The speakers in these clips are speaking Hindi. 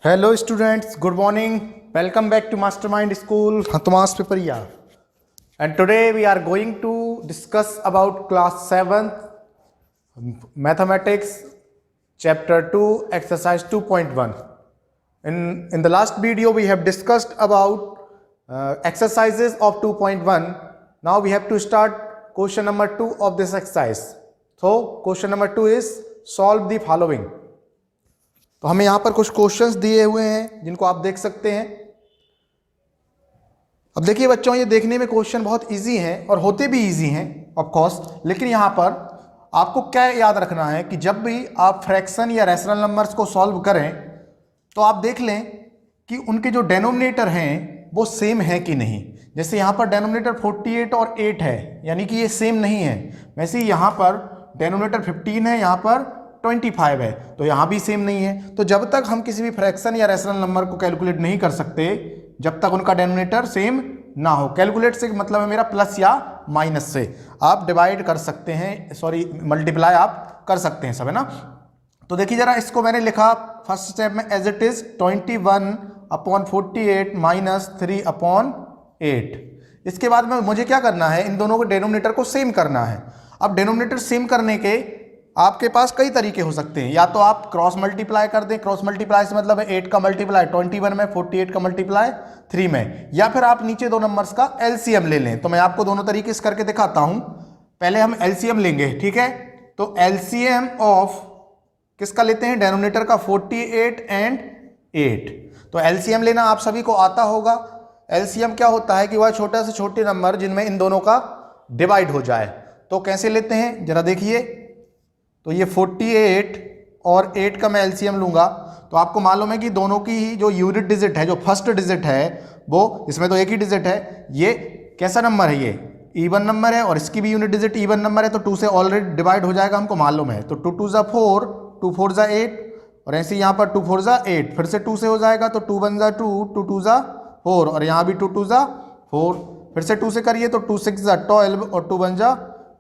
Hello students, good morning. Welcome back to Mastermind School, Thomas Piparia. And today we are going to discuss about class 7th mathematics chapter 2 exercise 2.1. In the last video we have discussed about exercises of 2.1. Now we have to start question number 2 of this exercise. So question number 2 is solve the following. तो हमें यहाँ पर कुछ क्वेश्चंस दिए हुए हैं जिनको आप देख सकते हैं। अब देखिए बच्चों, ये देखने में क्वेश्चन बहुत इजी हैं और होते भी इजी हैं ऑफ कोर्स, लेकिन यहाँ पर आपको क्या याद रखना है कि जब भी आप फ्रैक्शन या रैशनल नंबर्स को सॉल्व करें तो आप देख लें कि उनके जो डेनोमिनेटर हैं वो सेम है कि नहीं। जैसे यहाँ पर डेनोमिनेटर 48 और 8 है, यानी कि ये सेम नहीं है। वैसे ही यहाँ पर डेनोमिनेटर 15 है, यहाँ पर 25 है, तो यहाँ भी सेम नहीं है। तो जब तक हम किसी भी फ्रैक्शन या रैशनल नंबर को कैलकुलेट नहीं कर सकते जब तक उनका डेनोमिनेटर सेम ना हो। कैलकुलेट से मतलब है मेरा प्लस या माइनस से आप डिवाइड कर सकते हैं, सॉरी मल्टीप्लाई आप कर सकते हैं सब, है ना। तो देखिए जरा, इसको मैंने लिखा फर्स्ट स्टेप में एज इट इज 21/48 माइनस 3/8। इसके बाद में मुझे क्या करना है, इन दोनों को डेनोमिनेटर को सेम करना है। अब डेनोमिनेटर सेम करने के आपके पास कई तरीके हो सकते हैं। या तो आप क्रॉस मल्टीप्लाई कर दें, क्रॉस मल्टीप्लाई से मतलब है 8 का मल्टीप्लाई 21 में, 48 का मल्टीप्लाई 3 में, या फिर आप नीचे दो नंबर्स का एलसीएम ले लें। तो मैं आपको दोनों तरीके से करके दिखाता हूं। पहले हम एलसीएम लेंगे, ठीक है। तो एलसीएम ऑफ किसका लेते हैं, डेनोमिनेटर का 48 एंड 8। तो एलसीएम लेना आप सभी को आता होगा। एलसीएम क्या होता है कि वह छोटे से छोटे नंबर जिनमें इन दोनों का डिवाइड हो जाए। तो कैसे लेते हैं जरा देखिए। तो ये 48 और 8 का मैं एलसीएम लूंगा तो आपको मालूम है कि दोनों की ही जो यूनिट डिजिट है, जो फर्स्ट डिजिट है, वो इसमें तो एक ही डिजिट है। ये कैसा नंबर है, ये इवन नंबर है और इसकी भी यूनिट डिजिट इवन नंबर है, तो 2 से ऑलरेडी डिवाइड हो जाएगा, हमको मालूम है। तो 2 2 ज़ा 4, 2 4 ज़ा 8 और ऐसे यहाँ पर 2 4 ज़ा 8, फिर से 2 से हो जाएगा तो 2 1 ज़ा 2, 2 2 ज़ा 4 और यहाँ भी 2 2 ज़ा 4, फिर से 2 से करिए तो 2 6 ज़ा 12 और 2 1 ज़ा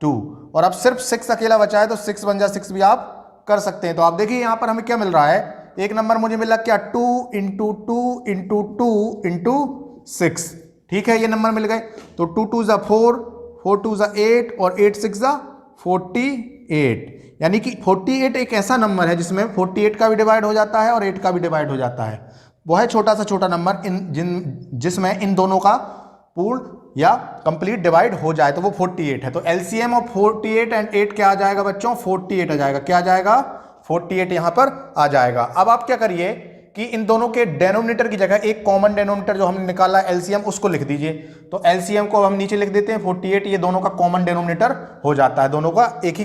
2, और अब सिर्फ 6 अकेला बचा है तो 6 1 ज़ा 6 भी आप कर सकते हैं। तो आप देखिए यहाँ पर हमें क्या मिल रहा है, एक नंबर मुझे मिला क्या, 2 × 2 × 2 × 6, ठीक है, ये नंबर मिल गए। तो 2 2 ज़ा 4, 4 2 ज़ा 8 और 8 6 ज़ा 48, यानी कि 48 एक ऐसा नंबर है जिसमें 48 का भी डिवाइड हो जाता है और 8 का भी डिवाइड हो जाता है। वो है छोटा सा छोटा नंबर जिसमें इन दोनों का पूर्ण या कंप्लीट डिवाइड हो जाए, तो वो 48 है। तो एलसीएम ऑफ 48 एंड 8 क्या आ जाएगा बच्चों, 48 आ जाएगा। क्या आ जाएगा, 48 यहां पर आ जाएगा। अब आप क्या करिए कि इन दोनों के डेनोमिनेटर की जगह एक कॉमन डेनोमिनेटर जो हमने निकाला एलसीएम उसको लिख दीजिए। तो एलसीएम को हम नीचे लिख देते हैं 48, ये दोनों का कॉमन डेनोमिनेटर हो जाता है, दोनों का एक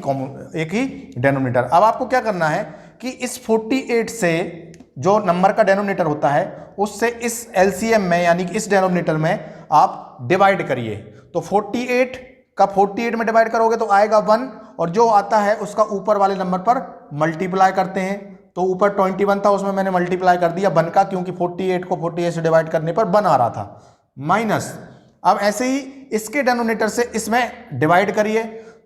ही डेनोमिनेटर। अब आपको क्या करना है कि इस 48 से जो नंबर का डेनोमिनेटर होता है उससे इस एलसीएम में यानी कि इस डेनोमिनेटर में आप डिवाइड करिए। तो 48 का 48 में डिवाइड करोगे तो आएगा 1, और जो आता है उसका ऊपर वाले नंबर पर मल्टीप्लाई करते हैं। तो ऊपर 21 था, उसमें मैंने मल्टीप्लाई कर दिया 1 का, क्योंकि 48 को 48 से डिवाइड करने पर 1 आ रहा था, माइनस। अब ऐसे ही इसके डेनोमिनेटर से इसमें डिवाइड करिए।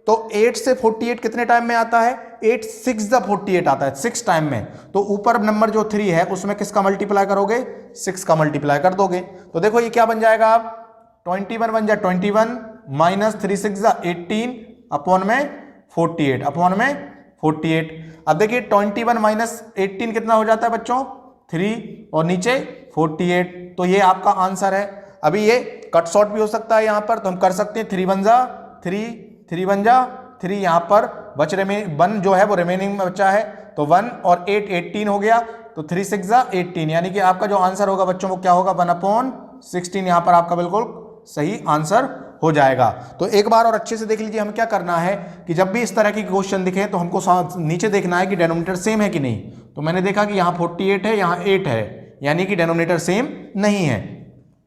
तो 8 से 48 कितने टाइम में आता है, 8 6 ज़ा 48 आता है, 6 टाइम में। तो ऊपर नंबर जो 3 है उसमें किसका मल्टीप्लाई करोगे, 6 का मल्टीप्लाई कर दोगे। तो देखो ये क्या बन जाएगा, आप 21 बन जाए 21 माइनस 3 6 ज़ा 18 अपॉन में 48 अपॉन में 48। अब देखिए 21 माइनस 18 कितना हो जाता है बच्चों, 3 और नीचे 48। तो ये आपका आंसर है। अभी ये कट शॉर्ट भी हो सकता है यहाँ पर, तो हम कर सकते हैं 3 1 ज़ा 3, 3 1 ज़ा 3, यहाँ पर बच 1 जो है वो रिमेनिंग में बचा है, तो 1 और 8 18 हो गया, तो 3 6 ज़ा 18, यानी कि आपका जो आंसर होगा बच्चों वो क्या होगा, 1/16। यहाँ पर आपका बिल्कुल सही आंसर हो जाएगा। तो एक बार और अच्छे से देख लीजिए, हमें क्या करना है कि जब भी इस तरह की क्वेश्चन दिखे तो हमको नीचे देखना है कि डेनोमिनेटर सेम है कि नहीं। तो मैंने देखा कि यहाँ 48 है, यहाँ 8 है, यानी कि डेनोमिनेटर सेम नहीं है।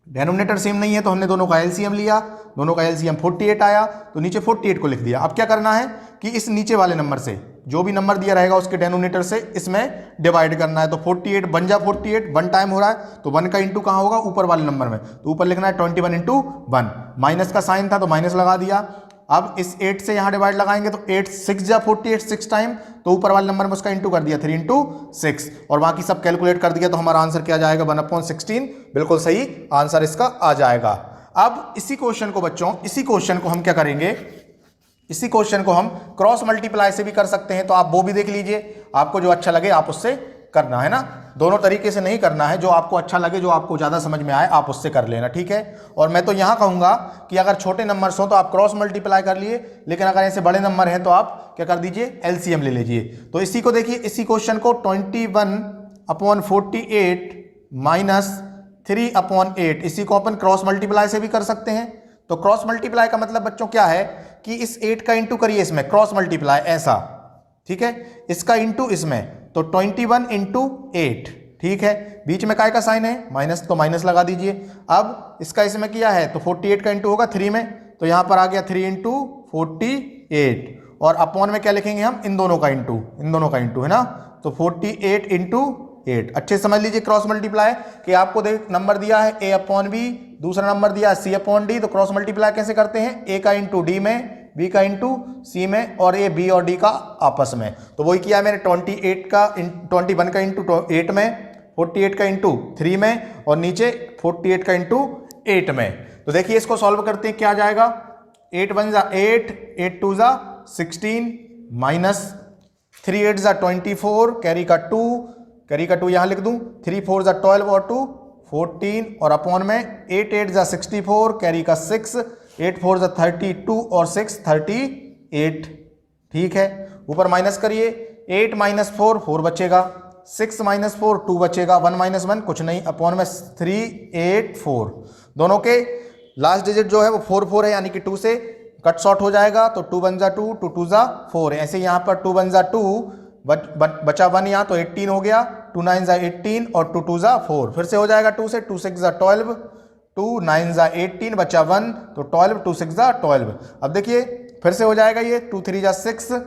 डेनोमिनेटर सेम नहीं है तो हमने दोनों का एलसीएम लिया, दोनों का एलसीएम 48 आया, तो नीचे 48 को लिख दिया। अब क्या करना है कि इस नीचे वाले नंबर से जो भी नंबर दिया रहेगा उसके डेनोमिनेटर से इसमें डिवाइड करना है। तो 48 बन जा 48, 1 टाइम हो रहा है, तो 1 का इंटू कहाँ होगा, ऊपर वाले नंबर में। तो ऊपर लिखना है 21 × 1, माइनस का साइन था तो माइनस लगा दिया। अब इस 8 से यहाँ डिवाइड लगाएंगे तो 8 6 जा 48 6 टाइम, तो ऊपर वाले नंबर में उसका इंटू कर दिया 3 इंटू 6 और बाकी सब कैलकुलेट कर दिया, तो हमारा आंसर क्या जाएगा 1/16। बिल्कुल सही आंसर इसका आ जाएगा। अब इसी क्वेश्चन को बच्चों, इसी क्वेश्चन को हम क्या करेंगे, इसी क्वेश्चन को हम क्रॉस मल्टीप्लाई से भी कर सकते हैं, तो आप वो भी देख लीजिए, आपको जो अच्छा लगे आप उससे करना है ना, दोनों तरीके से नहीं करना है, जो आपको अच्छा लगे, जो आपको ज़्यादा समझ में आए आप उससे कर लेना, ठीक है। और मैं तो यहाँ कहूँगा कि अगर छोटे नंबर्स हो तो आप क्रॉस मल्टीप्लाई कर लिए, लेकिन अगर ऐसे बड़े नंबर हैं तो आप क्या कर दीजिए, एलसीएम ले लीजिए। तो इसी को देखिए, इसी क्वेश्चन को 21/48 माइनस 3/8 इसी को अपन क्रॉस मल्टीप्लाई से भी कर सकते हैं। तो क्रॉस मल्टीप्लाई का मतलब बच्चों क्या है कि इस 8 का इंटू करिए इसमें, क्रॉस मल्टीप्लाई ऐसा, ठीक है, इसका इंटू इसमें, तो 21 इंटू 8, ठीक है, बीच में काय का साइन है माइनस, तो माइनस लगा दीजिए। अब इसका इसमें किया है तो 48 का इंटू होगा 3 में, तो यहां पर आ गया 3 इंटू 48 और अपॉन में क्या लिखेंगे हम, इन दोनों का इंटू, इन दोनों का इंटू है ना, तो 48 इंटू 8। अच्छे समझ लीजिए क्रॉस मल्टीप्लाई कि आपको देख नंबर दिया है a/b, दूसरा नंबर दिया है c/d, तो क्रॉस मल्टीप्लाई कैसे करते हैं, a का इंटू d में, b का इंटू c में और a b और d का आपस में। तो वही किया मैंने 21 का इंटू 8 में, 48 का इंटू 3 में और नीचे 48 का इंटू 8 में। तो देखिए इसको सॉल्व करते हैं, क्या आ जाएगा, 8 1 जा 8, 8 2 जा 16 माइनस 3 8 जा 24, कैरी का 2, कैरी का 2 यहाँ लिख दूं, 3 4 जा 12 और 2 14 और अपॉन में 8 8 जा 64, कैरी का 6, 8 4 जा 32 और 6 38, ठीक है। ऊपर माइनस करिए, 8 माइनस 4 4 बचेगा, 6 माइनस 4 2 बचेगा, 1 माइनस 1 कुछ नहीं, अपॉन में 3 8 4, दोनों के लास्ट डिजिट जो है वो 4 4 है, यानी कि 2 से कट शॉर्ट हो जाएगा, तो 2 1 जा 2, 2 2 जा 4, ऐसे यहाँ पर 2 1 जा 2 बचा 1 यहाँ, तो 18 हो गया, 2 9 जा 18 और 2 2 जा 4, फिर से हो जाएगा 2 से, 2 6 जा 12, 2 9 जा 18 बचा 1, तो 12, 2 6 जा 12। अब देखिए फिर से हो जाएगा ये, 2 3 जा 6,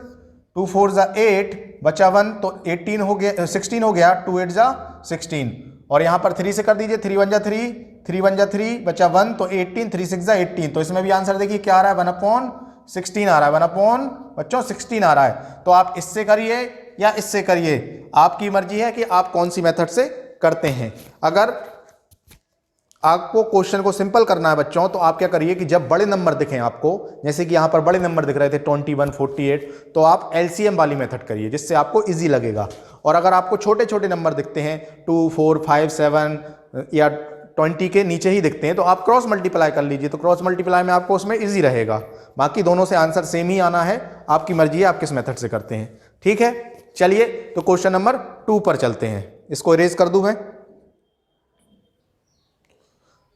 2 4 जा 8 बचा 1, तो 18 हो गया, 16 हो गया, 2 8 जा 16 और यहाँ पर 3 से कर दीजिए, 3 1 जा 3, 3 1 जा 3 बचा 1, तो 18, 3 6 जा 18, तो इसमें भी आंसर देखिए क्या आ रहा है, 1/16 आ रहा है, 1/16 आ रहा है। तो आप इससे करिए या इससे करिए, आपकी मर्जी है कि आप कौन सी मेथड से करते हैं। अगर आपको क्वेश्चन को सिंपल करना है बच्चों, तो आप क्या करिए कि जब बड़े नंबर दिखें आपको, जैसे कि यहां पर बड़े नंबर दिख रहे थे 21 48, तो आप एलसीएम वाली मेथड करिए, जिससे आपको इजी लगेगा। और अगर आपको छोटे छोटे नंबर दिखते हैं 2 4 5 7 या 20 के नीचे ही दिखते हैं, तो आप क्रॉस मल्टीप्लाई कर लीजिए, तो क्रॉस मल्टीप्लाई में आपको उसमें इजी रहेगा। बाकी दोनों से आंसर सेम ही आना है, आपकी मर्जी है आप किस मेथड से करते हैं, ठीक है। चलिए तो क्वेश्चन नंबर 2 पर चलते हैं, इसको इरेज कर दूं मैं।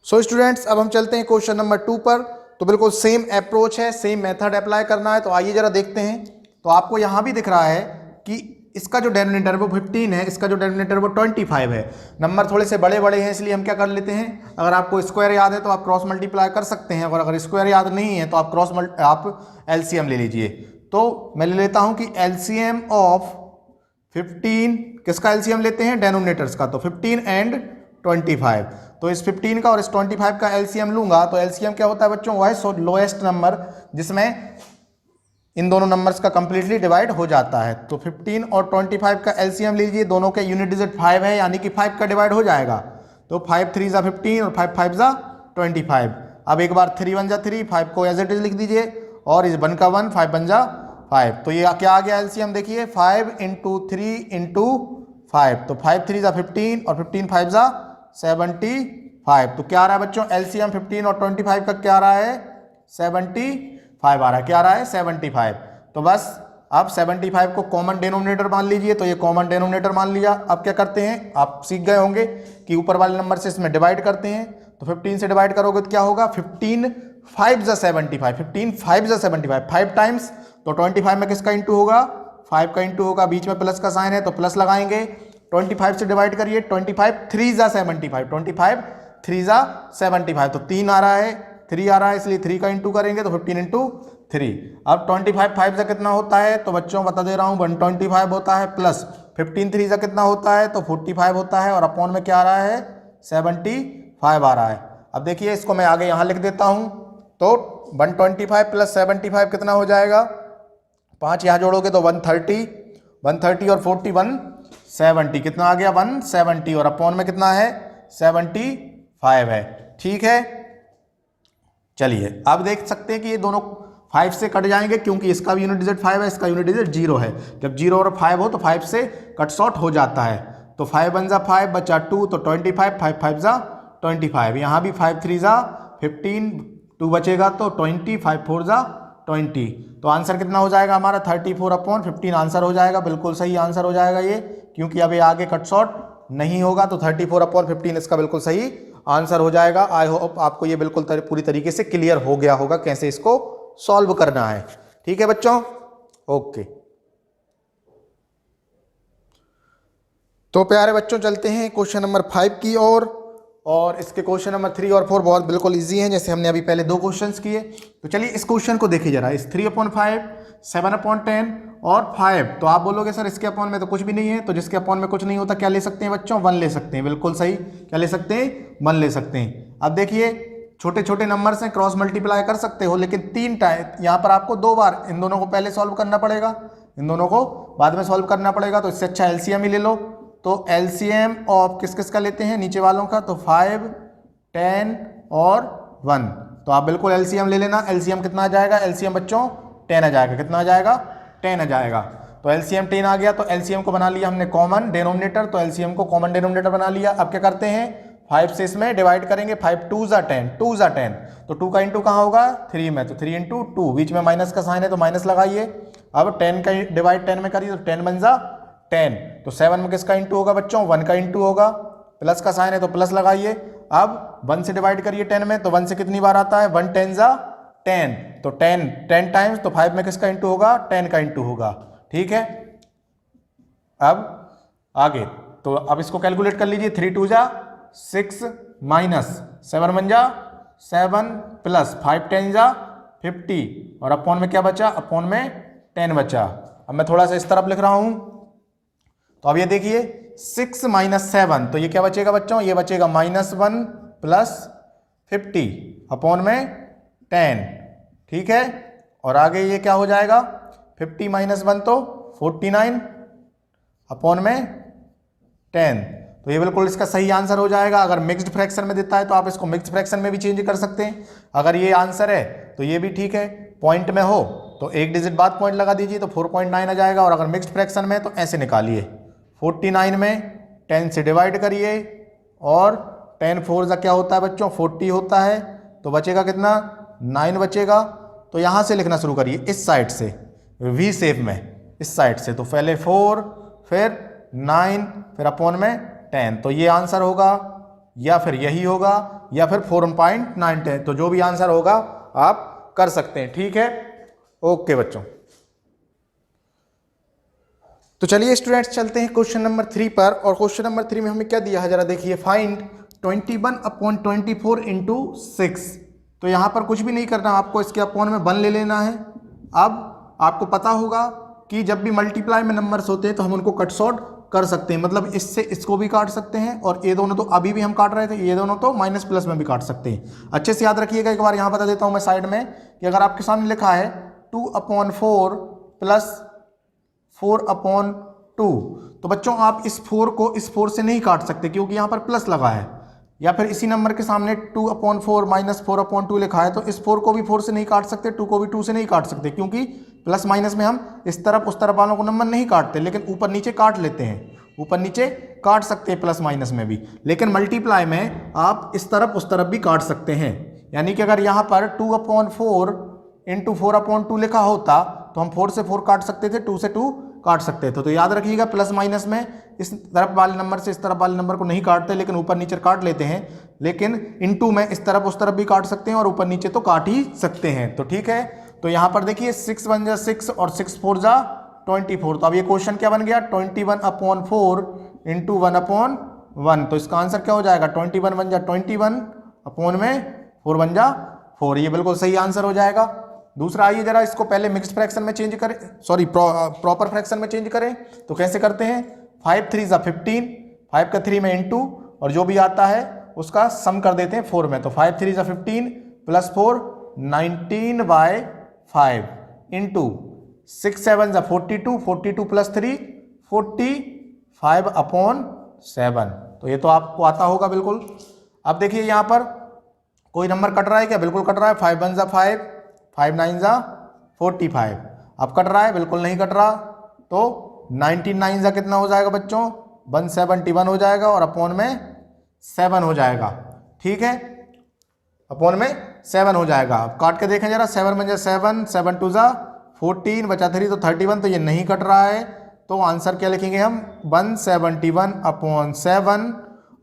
सो स्टूडेंट्स अब हम चलते हैं क्वेश्चन नंबर 2 पर। तो बिल्कुल सेम अप्रोच है, सेम मेथड अप्लाई करना है। तो आइए जरा देखते हैं। तो आपको यहां भी दिख रहा है कि इसका जो डेनोमिनेटर वो 15 है, इसका जो डेनोमिनेटर वो 25 है। नंबर थोड़े से बड़े बड़े हैं, इसलिए हम क्या कर लेते हैं, अगर आपको स्क्वायर याद है तो आप क्रॉस मल्टीप्लाई कर सकते हैं, और अगर स्क्वायर याद नहीं है तो आप एलसीएम ले लीजिए। तो मैं ले लेता हूं कि एलसीएम ऑफ 15, किसका एलसीएम लेते हैं, डेनोमिनेटर्स का। तो 15 एंड 25, तो इस 15 का और इस 25 का एलसीएम लूंगा। तो एलसीएम क्या होता है बच्चों, वह लोएस्ट नंबर जिसमें इन दोनों नंबर्स का कंप्लीटली डिवाइड हो जाता है। तो 15 और 25 का एलसीएम लीजिए, दोनों के यूनिट डिजिट 5 है, यानी कि 5 का डिवाइड हो जाएगा। तो 5 3 जा 15 और 5 5 जा 25। अब एक बार 3 1 जा 3, 5 को एज इट इज लिख दीजिए, और इस 1 का 1, 5 1 जा 5। तो ये क्या आ गया एलसीएम, देखिए 5 × 3 × 5। तो 5 3 जा 15 और 15 5 जा 75। तो क्या आ रहा है बच्चों, एलसीएम 15 और 25 का क्या आ रहा है, 75 आ रहा है। क्या आ रहा है, 75। तो बस अब 75 को कॉमन डेनोमिनेटर मान लीजिए। तो ये कॉमन डेनोमिनेटर मान लिया। अब क्या करते हैं, आप सीख गए होंगे कि ऊपर वाले नंबर से इसमें डिवाइड करते हैं। तो 15 से डिवाइड करोगे तो क्या होगा, 15 5 जा 75, 15 5 जा 75, 5 टाइम्स। तो 25 में किसका इंटू होगा, 5 का इंटू होगा, बीच में प्लस का साइन है तो प्लस लगाएंगे। 25 से डिवाइड करिए, 25 3 जा 75, 25 3 जा 75। तो 3 आ रहा है, 3 आ रहा है, इसलिए 3 का इंटू करेंगे तो 15 × 3। अब 25 5 से कितना होता है, तो बच्चों बता दे रहा हूँ 125 होता है, प्लस 15 3 से कितना होता है, तो 45 होता है, और अपॉन में क्या आ रहा है, 75 आ रहा है। अब देखिए इसको मैं आगे यहाँ लिख देता हूँ। तो 125 प्लस 75 कितना हो जाएगा, 5 यहाँ जोड़ोगे तो 130, 130 और 40 170, कितना आ गया 170, और अपॉन में कितना है 75 है। ठीक है, चलिए अब देख सकते हैं कि ये दोनों 5 से कट जाएंगे क्योंकि इसका भी यूनिट डिजिट 5 है, इसका यूनिट डिजिट 0 है। जब 0 और 5 हो तो 5 से कट शॉर्ट हो जाता है। तो 5 1 जा 5 बचा 2 तो 25, 5 5 जा 25, यहाँ भी 5 3 जा 15, 2 बचेगा तो 20, 5 4 जा 20। तो आंसर कितना हो जाएगा हमारा 34/15 आंसर हो जाएगा। बिल्कुल सही आंसर हो जाएगा ये, क्योंकि अब ये आगे कट शॉर्ट नहीं होगा, तो 34/15 इसका बिल्कुल सही आंसर हो जाएगा। आई होप आपको ये बिल्कुल पूरी तरीके से क्लियर हो गया होगा कैसे इसको सॉल्व करना है। ठीक है बच्चों, ओके। तो प्यारे बच्चों चलते हैं क्वेश्चन नंबर 5 की ओर, और इसके क्वेश्चन नंबर 3 और 4 बहुत बिल्कुल इजी हैं, जैसे हमने अभी पहले 2 क्वेश्चंस किए। तो चलिए इस क्वेश्चन को देखिए जरा, इस 3/5, 7/10 और 5। तो आप बोलोगे सर इसके अपॉन में तो कुछ भी नहीं है, तो जिसके अपॉन में कुछ नहीं होता क्या ले सकते हैं बच्चों, 1 ले सकते हैं। बिल्कुल सही, क्या ले सकते हैं, 1 ले सकते हैं। अब देखिए छोटे छोटे नंबर से क्रॉस मल्टीप्लाई कर सकते हो, लेकिन 3 टाइम यहाँ पर आपको 2 बार इन दोनों को पहले सॉल्व करना पड़ेगा, इन दोनों को बाद में सॉल्व करना पड़ेगा। तो इससे अच्छा एलसीएम ही ले लो। तो एलसीएम ऑफ किस किस का लेते हैं, नीचे वालों का, तो 5, 10 और 1। तो आप बिल्कुल एलसीएम ले लेना। एलसीएम कितना आ जाएगा, एलसीएम बच्चों 10 आ जाएगा। कितना आ जाएगा, 10 आ जाएगा। तो एलसीएम 10 आ गया, तो एलसीएम को बना लिया हमने कॉमन डिनोमिनेटर, तो एलसीएम को कॉमन डिनोमिनेटर बना लिया। अब क्या करते हैं, 5 से इसमें डिवाइड करेंगे, 5 2 जा 10, 2 जा 10, तो 2 का इंटू कहाँ होगा, 3 में, तो 3 × 2, बीच में माइनस का साइन है तो माइनस लगाइए। अब 10 का डिवाइड 10 में करिए तो 10 बन जा 10, तो 7 में किसका इंटू होगा बच्चों, 1 का इंटू होगा, प्लस का साइन है तो प्लस लगाइए। अब 1 से डिवाइड करिए 10 में, तो 1 से कितनी बार आता है, 1 10 जा 10, तो 10 टाइम्स, तो 5 में किसका इंटू होगा, 10 का इंटू होगा। ठीक है, अब आगे तो अब इसको कैलकुलेट कर लीजिए, 3 2 जा 6 माइनस 7 1 जा 7 प्लस 5 10 जा 50, और अपॉन में क्या बचा, अपॉन में 10 बचा। अब मैं थोड़ा सा इस तरफ लिख रहा हूं, तो अब ये देखिए 6 माइनस 7, तो ये क्या बचेगा बच्चों, ये बचेगा -1 प्लस 50 अपॉन में 10। ठीक है, और आगे ये क्या हो जाएगा, 50 माइनस 1 तो 49 अपॉन में 10। तो ये बिल्कुल इसका सही आंसर हो जाएगा। अगर मिक्स्ड फ्रैक्शन में देता है तो आप इसको मिक्स्ड फ्रैक्शन में भी चेंज कर सकते हैं। अगर ये आंसर है तो ये भी ठीक है, पॉइंट में हो तो एक डिजिट बाद पॉइंट लगा दीजिए तो 4.9 आ जाएगा, और अगर मिक्स्ड फ्रैक्शन में तो ऐसे निकालिए, 49 में 10 से डिवाइड करिए, और 10 4 जा क्या होता है बच्चों, 40 होता है, तो बचेगा कितना, 9 बचेगा। तो यहाँ से लिखना शुरू करिए, इस साइड से, वी शेप में, इस साइड से, तो पहले 4 फिर 9 फिर अपॉन में 10, तो ये आंसर होगा, या फिर यही होगा, या फिर 4.9, तो जो भी आंसर होगा आप कर सकते हैं। ठीक है, ओके बच्चों। तो चलिए स्टूडेंट्स चलते हैं क्वेश्चन नंबर 3 पर, और क्वेश्चन नंबर 3 में हमें क्या दिया है जरा देखिए, फाइंड 21/24 इंटू 6। तो यहाँ पर कुछ भी नहीं करना, आपको इसके अपॉन में 1 ले लेना है। अब आपको पता होगा कि जब भी मल्टीप्लाई में नंबर्स होते हैं तो हम उनको कट शॉर्ट कर सकते हैं, मतलब इससे इसको भी काट सकते हैं, और ये दोनों तो अभी भी हम काट रहे थे, ये दोनों तो माइनस प्लस में भी काट सकते हैं। अच्छे से याद रखिएगा, एक बार यहाँ बता देता हूँ मैं साइड में, कि अगर आपके सामने लिखा है 2/4 प्लस 4/2, तो बच्चों आप इस 4 को इस 4 से नहीं काट सकते क्योंकि यहाँ पर प्लस लगा है, या फिर इसी नंबर के सामने 2/4 माइनस 4/2 लिखा है, तो इस 4 को भी 4 से नहीं काट सकते, 2 को भी 2 से नहीं काट सकते, क्योंकि प्लस माइनस में हम इस तरफ उस तरफ वालों को नंबर नहीं काटते, लेकिन ऊपर नीचे काट लेते हैं, ऊपर नीचे काट सकते हैं प्लस माइनस में भी। लेकिन मल्टीप्लाई में आप इस तरफ उस तरफ भी काट सकते हैं, यानी कि अगर यहाँ पर 2/4 इंटू 4/2 लिखा होता तो हम 4 से 4 काट सकते थे, 2 से 2 काट सकते थे। तो याद रखिएगा, प्लस माइनस में इस तरफ वाले नंबर से इस तरफ वाले नंबर को नहीं काटते, लेकिन ऊपर नीचे काट लेते हैं, लेकिन इनटू में इस तरफ उस तरफ भी काट सकते हैं और ऊपर नीचे तो काट ही सकते हैं। तो ठीक है, तो यहाँ पर देखिए 6 1 जा 6 और 6 4 जा 24। तो अब ये क्वेश्चन क्या बन गया, 21/4 इंटू 1/1। तो इसका आंसर क्या हो जाएगा, 21 1 जा 21 अपॉन में 4 1 जा 4। ये बिल्कुल सही आंसर हो जाएगा। दूसरा आइए जरा इसको पहले मिक्स्ड फ्रैक्शन में चेंज करें, सॉरी प्रॉपर फ्रैक्शन में चेंज करें। तो कैसे करते हैं, 5 3 जा 15, 5 का 3 में इंटू, और जो भी आता है उसका सम कर देते हैं 4 में। तो 5 3 जा 15 प्लस 4 19/5 इंटू 6 7 जा 42, 42 प्लस 3 45/7। तो ये तो आपको आता होगा बिल्कुल। अब देखिए यहाँ पर कोई नंबर कट रहा है क्या? बिल्कुल कट रहा है। 5 1 जा 5, 5 9 जा 45। अब कट रहा है? बिल्कुल नहीं कट रहा। तो 99 जा कितना हो जाएगा बच्चों? 171 हो जाएगा और अपॉन में 7 हो जाएगा। ठीक है, अपॉन में 7 हो जाएगा। अब काट के देखें जरा, 7 1 जा 7, 7 2 जा 14, बचा 3 तो 31। तो ये नहीं कट रहा है, तो आंसर क्या लिखेंगे हम? 171/7।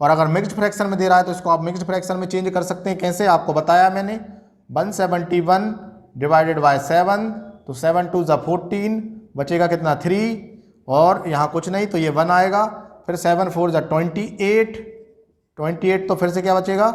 और अगर मिक्स्ड फ्रैक्शन में दे रहा है तो इसको आप मिक्स्ड फ्रैक्शन में चेंज कर सकते हैं। कैसे? आपको बताया मैंने। 171 डिवाइडेड बाय 7, तो 7 2 जा 14, बचेगा कितना? 3, और यहाँ कुछ नहीं तो ये 1 आएगा। फिर 7 4 जा 28, 28 तो फिर से क्या बचेगा?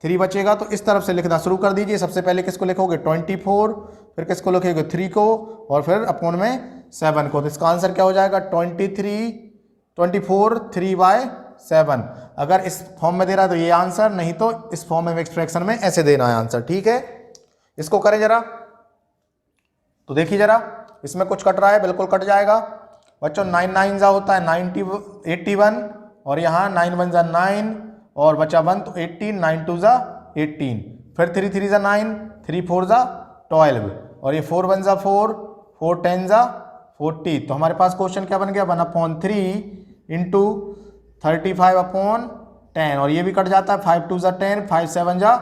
3 बचेगा। तो इस तरफ से लिखना शुरू कर दीजिए। सबसे पहले किसको लिखोगे? 24, फिर किसको लिखोगे? 3 को, और फिर अपॉन में 7 को। तो इसका आंसर क्या हो जाएगा? 24 3/7। अगर इस फॉर्म में दे रहा है तो ये आंसर, नहीं तो इस फॉर्म में मिक्स्ड फ्रैक्शन में ऐसे देना है आंसर। ठीक है, इसको करें जरा। तो देखिए जरा, इसमें कुछ कट रहा है? बिल्कुल कट जाएगा बच्चों। 9 9 जा होता है 81, और यहाँ 9 1 जा 9, और बचा 1 तो 18, 9 2 जा 18, फिर 3 3 जा 9, 3 4 जा 12, और ये 4 1 जा 4, 4 10 जा 40। तो हमारे पास क्वेश्चन क्या बन गया? 1/3 इंटू 35/10, और ये भी कट जाता है। 5 2 जा 10, 5 7 जा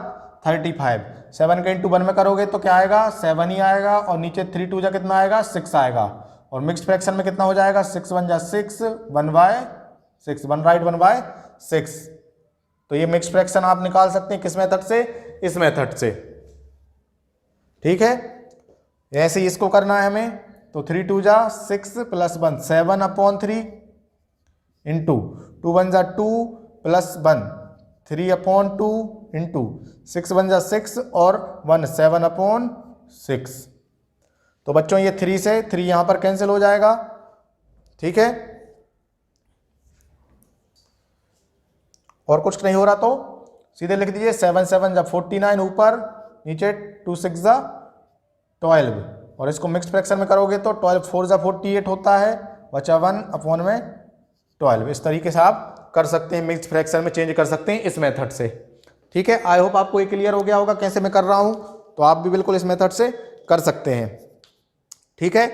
35। 7 के इंटू 1 में करोगे तो क्या आएगा? 7 ही आएगा, और नीचे 3 2 जा कितना आएगा? 6 आएगा। और मिक्स्ड फ्रैक्शन में कितना हो जाएगा? 6 1 जा 6, 1/6, 1 राइट 1/6। तो ये मिक्स्ड फ्रैक्शन आप निकाल सकते हैं किस मेथड से? इस मेथड से। ठीक है, ऐसे ही इसको करना है हमें। तो 3 2 जा 6 प्लस 1 7/3 इंटू 2 1 जा 2 प्लस 1 3/2 इंटू 6 1 जा 6 और 1 7/6। तो बच्चों ये 3 से 3 यहां पर कैंसिल हो जाएगा। ठीक है, और कुछ नहीं हो रहा तो सीधे लिख दीजिए 7 7 जा 49 ऊपर, नीचे 2 6 जा 12, और इसको मिक्स्ड फ्रैक्शन में करोगे तो 12 4 जा 48 होता है, बचा 1 अपॉन में 12। इस तरीके से आप कर सकते हैं, मिक्स्ड फ्रैक्शन में चेंज कर सकते हैं इस मेथड से। ठीक है, आई होप आपको ये क्लियर हो गया होगा कैसे मैं कर रहा हूं। तो आप भी बिल्कुल इस मेथड से कर सकते हैं। ठीक है,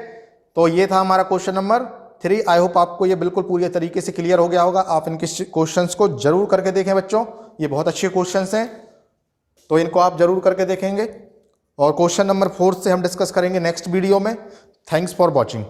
तो ये था हमारा क्वेश्चन नंबर 3। आई होप आपको ये बिल्कुल पूरी तरीके से क्लियर हो गया होगा। आप इनके क्वेश्चंस को जरूर करके देखें बच्चों, ये बहुत अच्छे क्वेश्चंस हैं, तो इनको आप जरूर करके देखेंगे। और क्वेश्चन नंबर 4 से हम डिस्कस करेंगे नेक्स्ट वीडियो में। Thanks for watching.